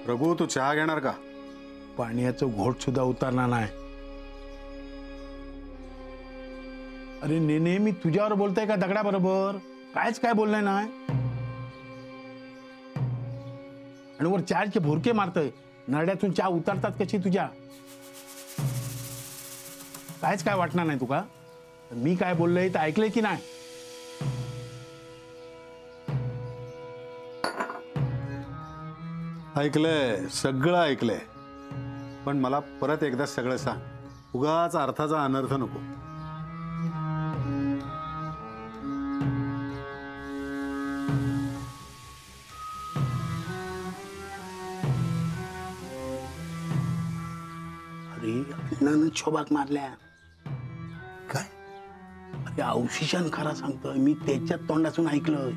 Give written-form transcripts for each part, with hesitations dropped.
प्रभू तू चहा घेणार का? पाण्याचं घोट सुद्धा उतरणार नाही. अरे नेने, मी तुझ्यावर बोलतोय का दगडाबरोबर? कायच काय बोललंय नाही. आणि वर चारचे भोरके मारतोय. नरड्यातून चहा उतरतात कशी तुझ्या? कायच काय वाटणार नाही तुका? मी काय बोललोय तर ऐकलंय की नाही? ऐकलंय, सगळं ऐकलंय. पण मला परत एकदा सगळं सांग. उगाच अर्थाचा अनर्थ नको. अरे अण्णानं शोभाग मारल्या. काय? अरे औशिशान खरा सांगतोय, मी त्याच्या तोंडातून ऐकलंय.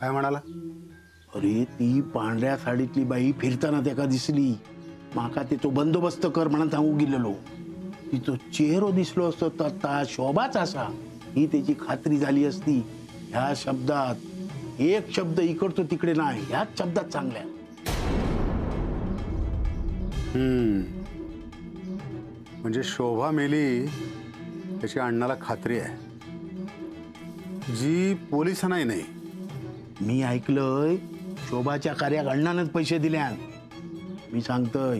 काय म्हणाला? अरे ती पांढऱ्या साडीतली बाई फिरताना त्याका दिसली. माका ते तो बंदोबस्त कर म्हणून सांगू गेलेलो. तिचो चेहरो दिसलो असतो तर ता शोभाच असा ही त्याची खात्री झाली असती. ह्या शब्दात एक शब्द इकडतो तिकडे नाही, ह्याच शब्दात चांगल्या. म्हणजे शोभा मेली त्याची अण्णाला खात्री आहे, जी पोलिसांनाही नाही. मी ऐकलंय शोभाच्या कार्याक अण्णानच पैसे दिल्या. मी सांगतोय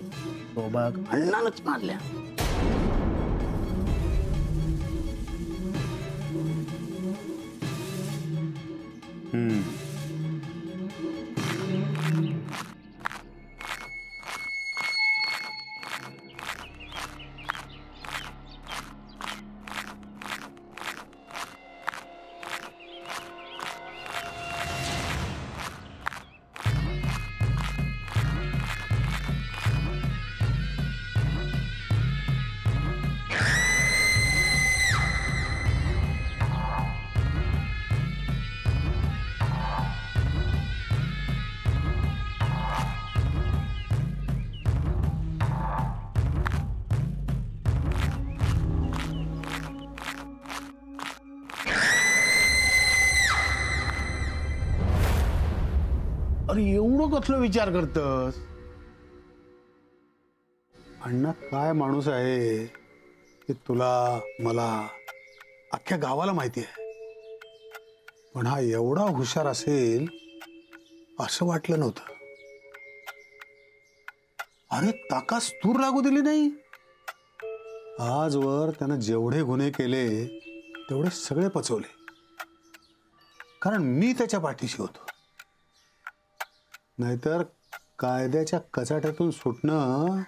शोभाक अण्णानच मारल्या. अरे एवढं कसलं विचार करतस? अण्णा काय माणूस आहे की तुला, मला, अख्ख्या गावाला माहिती आहे. पण हा एवढा हुशार असेल असं वाटलं नव्हतं. अरे ताकास तूर लागू दिली नाही. आजवर त्यानं जेवढे गुन्हे केले तेवढे सगळे पचवले, कारण मी त्याच्या पाठीशी होतो. नाहीतर कायद्याच्या कचाट्यातून सुटणं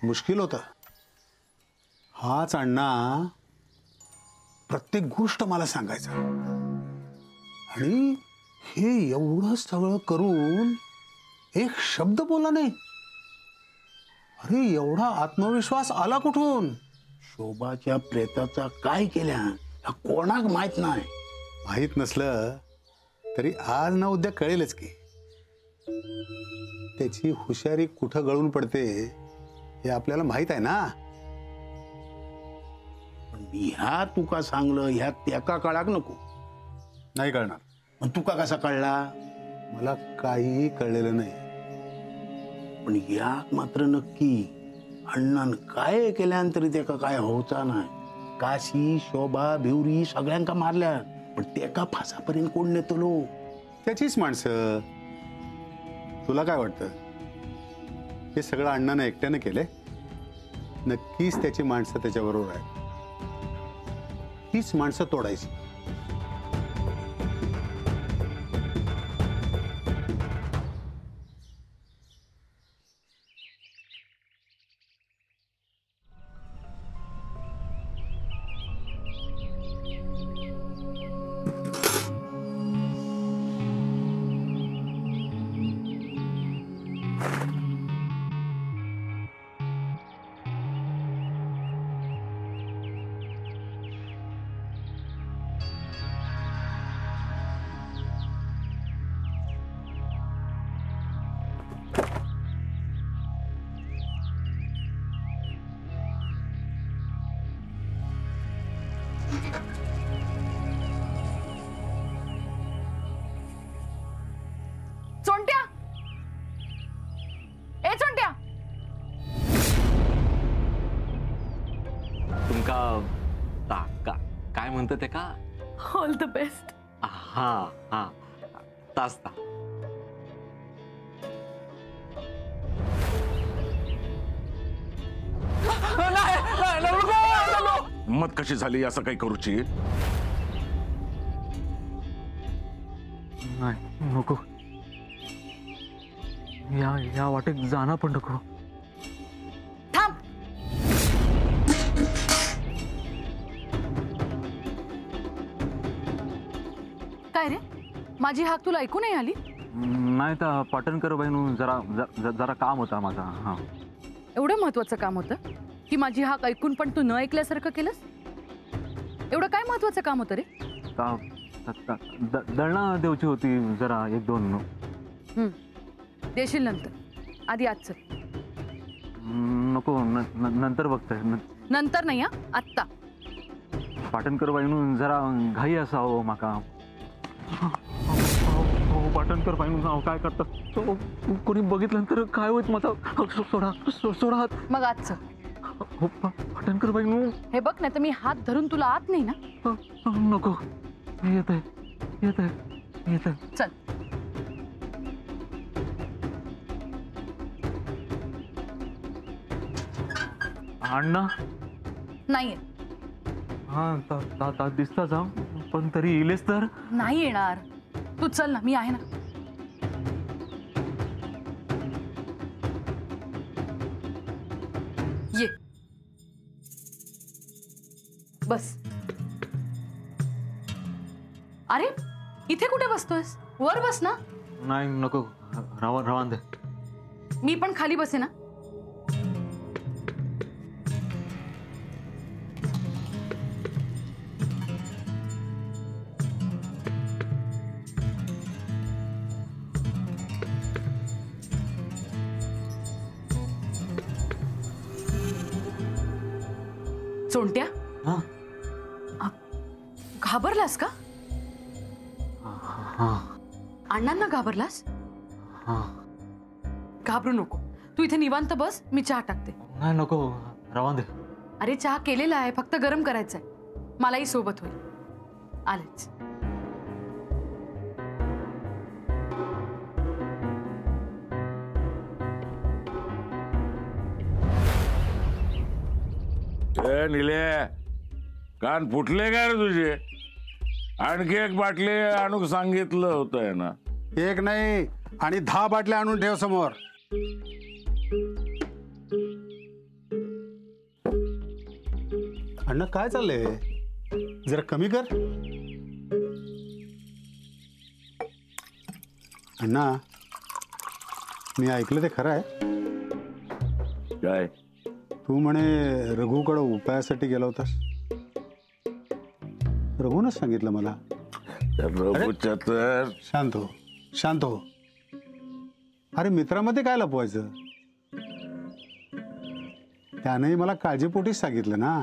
मुश्किल होतं. हाच अण्णा प्रत्येक गोष्ट मला सांगायचा. आणि हे एवढं सगळं करून एक शब्द बोलला नाही. अरे एवढा आत्मविश्वास आला कुठून? शोभाच्या प्रेताचा काय केल्या ह्या कोणाक माहित नाही. माहित नसलं तरी आज ना उद्या कळेलच की. त्याची हुशारी कुठं गळून पडते हे आपल्याला माहित आहे ना. पण मी ह्या तुका सांगलं ह्या त्याका कळाक नको. नाही कळणार. पण तुका कसा कळला? मला काहीही कळलेलं नाही. पण याक मात्र नक्की अण्णान काय केल्यानंतर त्याका काय होता नाही. काशी, शोभा, भिवरी सगळ्यांका मारल्या, पण त्याका फासापर्यंत कोण नेतलो? त्याचीच माणसं. तुला काय वाटतं हे सगळं अण्णानं एकट्यानं केले? नक्कीच त्याची माणसं त्याच्याबरोबर आहेत. तीच माणसं तोडायची. काय म्हणतं ते का? All the best. हा हा तास ता हिंमत कशी झाली असं काही करूची? नाही नको, या वाटेत जाणं पण नको. थांब. काय रे, माझी हाक तुला ऐकू नाही आली? नाही तर पाटणकर बाईनू जरा काम होता माझा. हा एवढं महत्वाचं काम होतं की माझी हाक ऐकून पण तू न ऐकल्यासारखं केलंस? एवढं काय महत्वाचं काम होतं रे? दळणा देवची होती जरा 1-2. देशील नंतर, आधी आज चल. नको, नंतर बघताय. नंतर नाही, हा आत्ता. पाटणकर बाईनू जरा घाई असावं माका. पाटणकर बाईनू नाव काय करतात कोणी बघितलं तर काय होत माझा. सोडा हात. मग आज चल. पाटणकर बाईनू. हे बघ, नाही तर मी हात धरून तुला आत नाही ना. नको, येत आहे. चल. अण्णा नाहीये. हा दिसता जा, पण तरी येईलेच तर. नाही येणार. तू चल ना, मी आहे ना. ये बस. अरे इथे कुठे बसतोयस? वर बस ना. नाही नको, रवान दे. मी पण खाली बसे ना. चोंट्या, हा घाबरलास का? हा अण्णांना घाबरलास? हा. घाबरू नको. तू इथे निवांत बस, मी चहा टाकते. नाही नको, रवान दे. अरे चहा केलेला आहे, फक्त गरम करायचा आहे. मलाही सोबत होईल. आलेच. निले, कान फुटले काय रे तुझे? आणखी एक बाटली आणून सांगितलं होतं ना. एक नाही आणि 10 बाटल्या आणून ठेव समोर. अण्णा काय चाललंय? जरा कमी कर. अण्णा, मी ऐकलं ते खरं आहे? काय? तू म्हणे रघुकडे उपायासाठी गेला होतास. रघुनच सांगितलं मला. रघुच्या तर शांत हो, शांत हो. अरे मित्रामध्ये काय लपवायचं? त्यानेही मला काळजीपोटीच सांगितलं ना.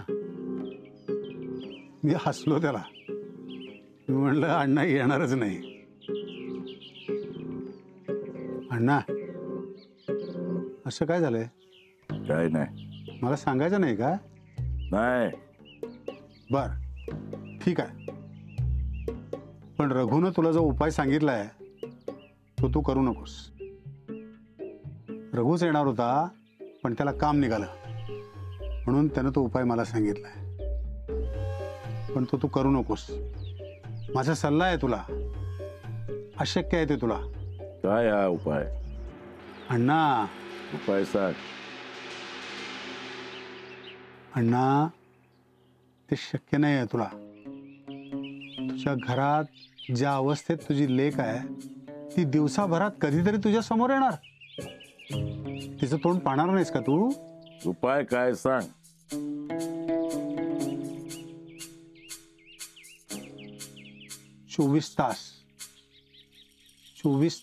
मी हसलो त्याला. मी म्हणलं अण्णा येणारच नाही. अण्णा, असं काय झालंय? काय नाही. मला सांगायचं नाही का? नाही. बर, ठीक आहे. पण रघुनं तुला जो उपाय सांगितलाय तो तू करू नकोस. रघुच येणार होता, पण त्याला काम निघालं म्हणून त्यानं तो उपाय मला सांगितलाय. पण तो तू करू नकोस. माझा सल्ला आहे तुला. अशक्य आहे ते तुला. काय हा उपाय? अण्णा, उपाय सांग. अण्णा, ते शक्य नाही आहे तुला. तुझ्या घरात ज्या अवस्थेत तुझी लेक आहे ती दिवसाभरात कधीतरी तुझ्या समोर येणार. तिचं तोंड पाहणार नाहीस का तू? उपाय काय सांग. 24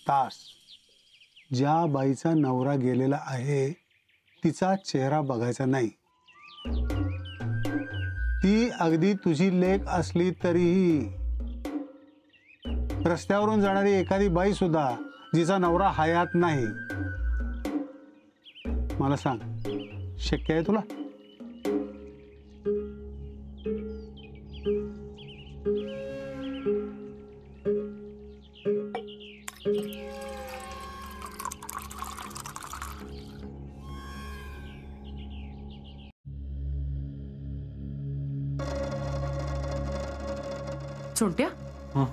तास ज्या बाईचा नवरा गेलेला आहे तिचा चेहरा बघायचा नाही. ती अगदी तुझी लेक असली तरीही. रस्त्यावरून जाणारी एखादी बाई सुद्धा जिचा नवरा हयात नाही. मला सांग, शक्य आहे तुला? सोंट्या, हं.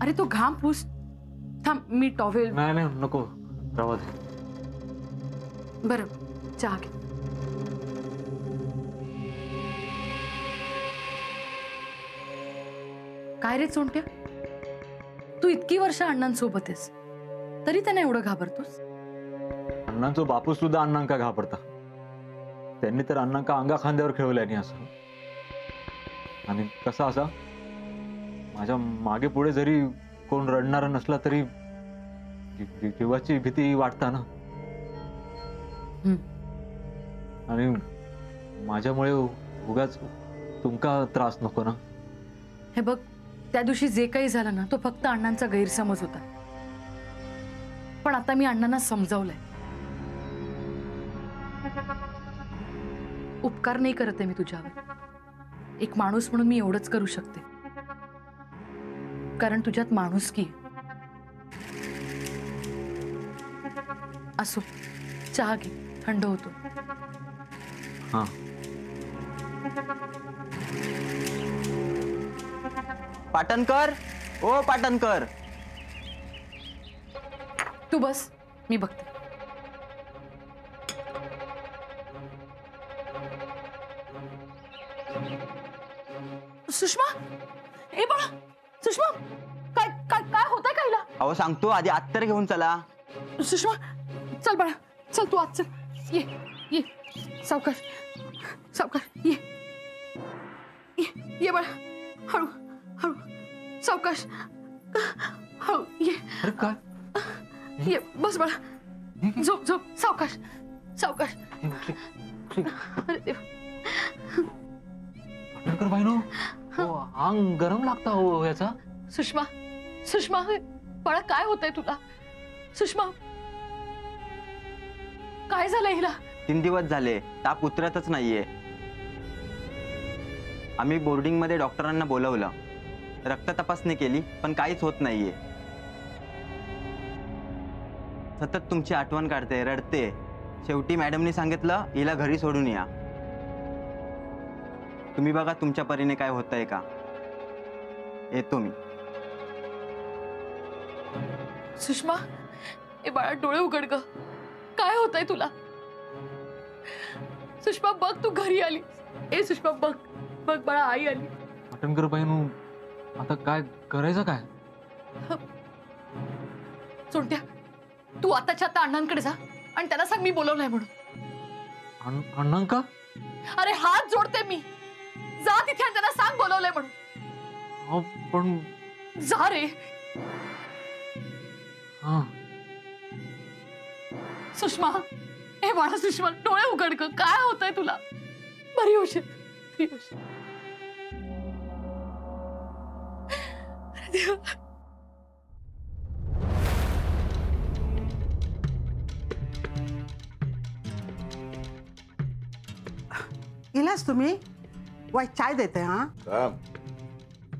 अरे तो घाम पुस. थांब, मी टॉवेल. नाही नाही नको, राहू दे. बरं, चहा घे. काय रे चोंट्या, तू इतकी वर्ष अण्णांसोबत आहेस तरी त्यांना एवढं घाबरतोस? अण्णांचो बापू सुद्धा अण्णांका घाबरता. त्यांनी तर अण्णांका अंगा खांद्यावर खेळवल्यानी असं. आणि कसा असा माझ्या मागे पुढे जरी कोण रडणारा नसला तरी जीवाची भीती वाटता ना. आणि माझ्यामुळे उगाच तुमका त्रास नको ना. हे बघ, त्या दिवशी जे काही झालं ना तो फक्त अण्णांचा गैरसमज होता. पण आता मी अण्णांना समजावलंय. उपकार नाही करत आहे मी तुझ्यावर. एक माणूस म्हणून मी एवढंच करू शकते, कारण तुझ्यात माणुसकी आहे. असो, चहा घे, थंड होतो. हा. पाटणकर, ओ पाटणकर. तू बस, मी बघते. सुषमा, ए बाळा, सुषमा, काय काय काय होतंय कायला? अहो सांगतो, आधी आत्तर घेऊन चला. सुषमा, चल बाळा, चल तू आत चल. ये ये, सावकाश सावकाश, ये ये ये बाळा, हळू हळू, सावकाश, हळू ये. अरे काय? ये, बस बाळा, झोप झोप, सावकाश सावकाश. अरे देवा. पाटणकर बाईनो, अंग गरम लागता हो याचा. सुषमा, सुषमा, बाळा काय होतंय तुला? सुषमा, काय झालंय हिला? 3 दिवस झाले, ताप उतरतच नाहीये. आम्ही बोर्डिंग मध्ये डॉक्टरांना बोलवलं, रक्त तपासणी केली, पण काहीच होत नाहीये. सतत तुमची आठवण काढते, रडते. शेवटी मॅडमनी सांगितलं हिला घरी सोडून या. तुम्ही बघा तुमच्या परीने काय होतंय का. येतो मी. सुषमा, ए बाळा डोळे उघड ग. काय होतंय तुला? सुषमा बघ, तू घरी आली. ए सुषमा बघ, बघ बाळा, आई आली. पाटणकर बाईनो, आता काय करायचं काय? सोंट्या, तू आताच्या आता अण्णांकडे जा आणि त्यांना सांग मी बोलवलंय म्हणून. अण्णांका? अरे हात जोडते मी. जा तिथे आणि त्यांना सांग बोलवलंय म्हणून. अहो, पण जा रे. हा. सुषमा, ए बाळा सुषमा, डोळे उघड ग. काय होतंय तुला? बरी होशील, बरी होशील. अरे देवा. इलास तुम्ही वाय चाय देते. हा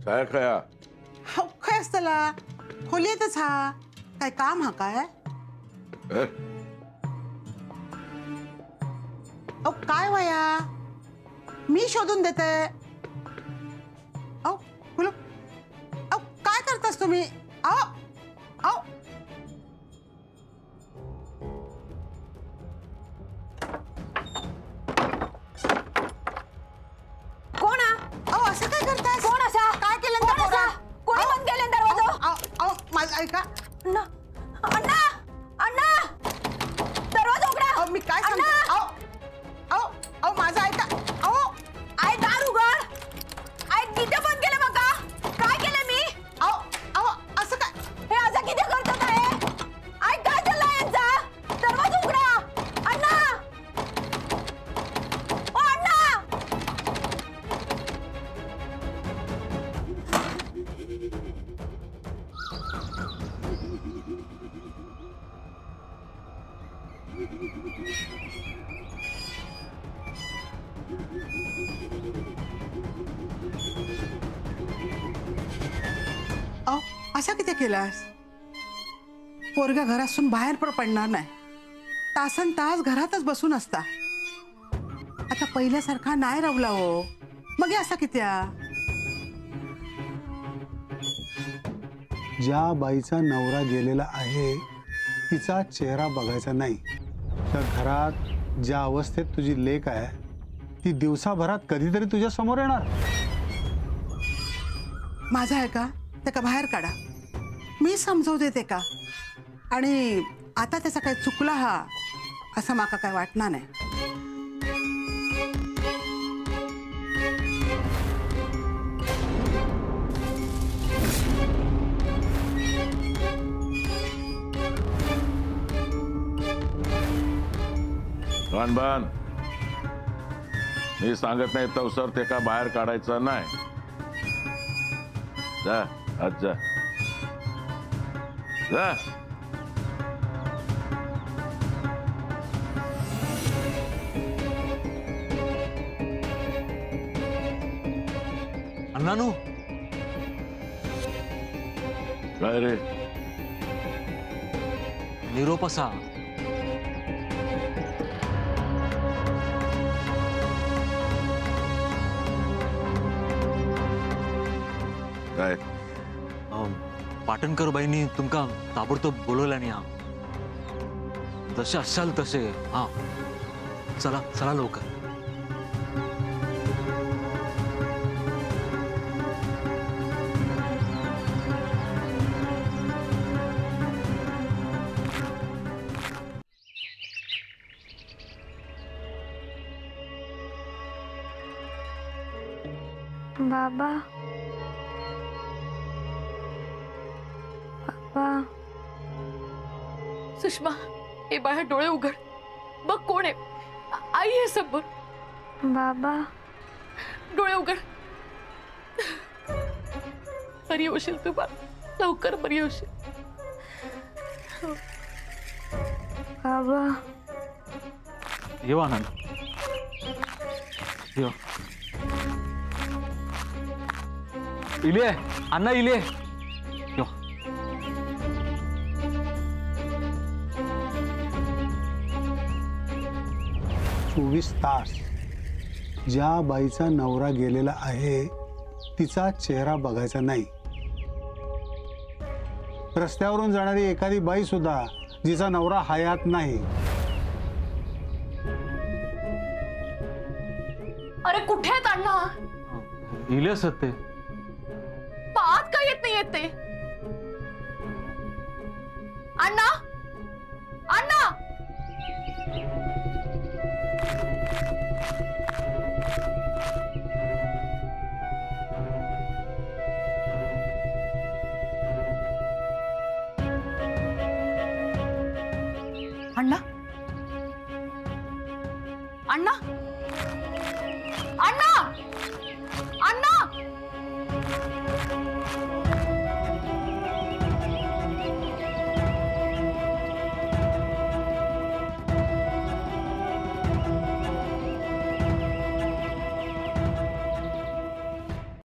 काय खया? हो काय असतला, खोलीतच हा. काय काम हा काय? अहो काय वया, मी शोधून देते. अहो बोलो, अहो काय करतास तुम्ही? अहो अहो कोण? अहो असं काय करतास? कोण असा? काय केलं त्या पोरा? कोणी बंद केले दरवाजा? अहो अहो माझं ऐका. अण्णा, अण्णा, अण्णा, दरवाजा उघडा. अहो मी काय सांगते? अण्णा! अहो अहो अहो माझं ऐका. अहो आई दार उघड. आई किती बंद केलं बघा. काय केलं मी? अहो अहो असं काय? हे असं किती करतात आहे? आई काय चाललंय यांचा? दरवाजा उघडा. अण्णा, ओ अण्णा. अहो असा किती केलास? पोरगा घरातून बाहेर पण पडणार नाही. तासन तास घरातच बसून असता. आता पहिल्यासारखा नाही रवला हो. मग हे असा कित्या? ज्या बाईचा नवरा गेलेला आहे तिचा चेहरा बघायचा नाही. त्या घरात ज्या अवस्थेत तुझी लेक आहे ती दिवसाभरात कधीतरी तुझ्या समोर येणार. माझा आहे का ते का बाहेर काढा, मी समजवते ते का. आणि आता त्याचा काही चुकला हा असं माका काय वाटणार नाही. कानबान मी सांगत नाही तवसर ते का बाहेर काढायचं नाही. जा आज जा जा. अण्णानू काय रे निरोप असा. काय पाटणकर बाईंनी तुमका ताबडतोब बोलवलं नाही. हा जसे असाल तसे. हा चला चला लवकर. बाबा बाबा. सुषमा, हे बाहेर डोळे उघड, बघ कोण आहे. आई आहे समोर. बाबा डोळे उघड. बरी होशील तू बा, लवकर बरी होशील. बाबा येऊ आनंद येऊ. इले अण्णा इले येऊ. 24 तास ज्या बाईचा नवरा गेलेला आहे तिचा चेहरा बघायचा नाही. रस्त्यावरून जाणारी एखादी बाई सुद्धा जिचा नवरा हयात नाही. अरे कुठे आहेत अण्णा? इले असत ते. आत का येत नाही येते? अण्णा अण्णा. अण्णा अण्णा अण्णा.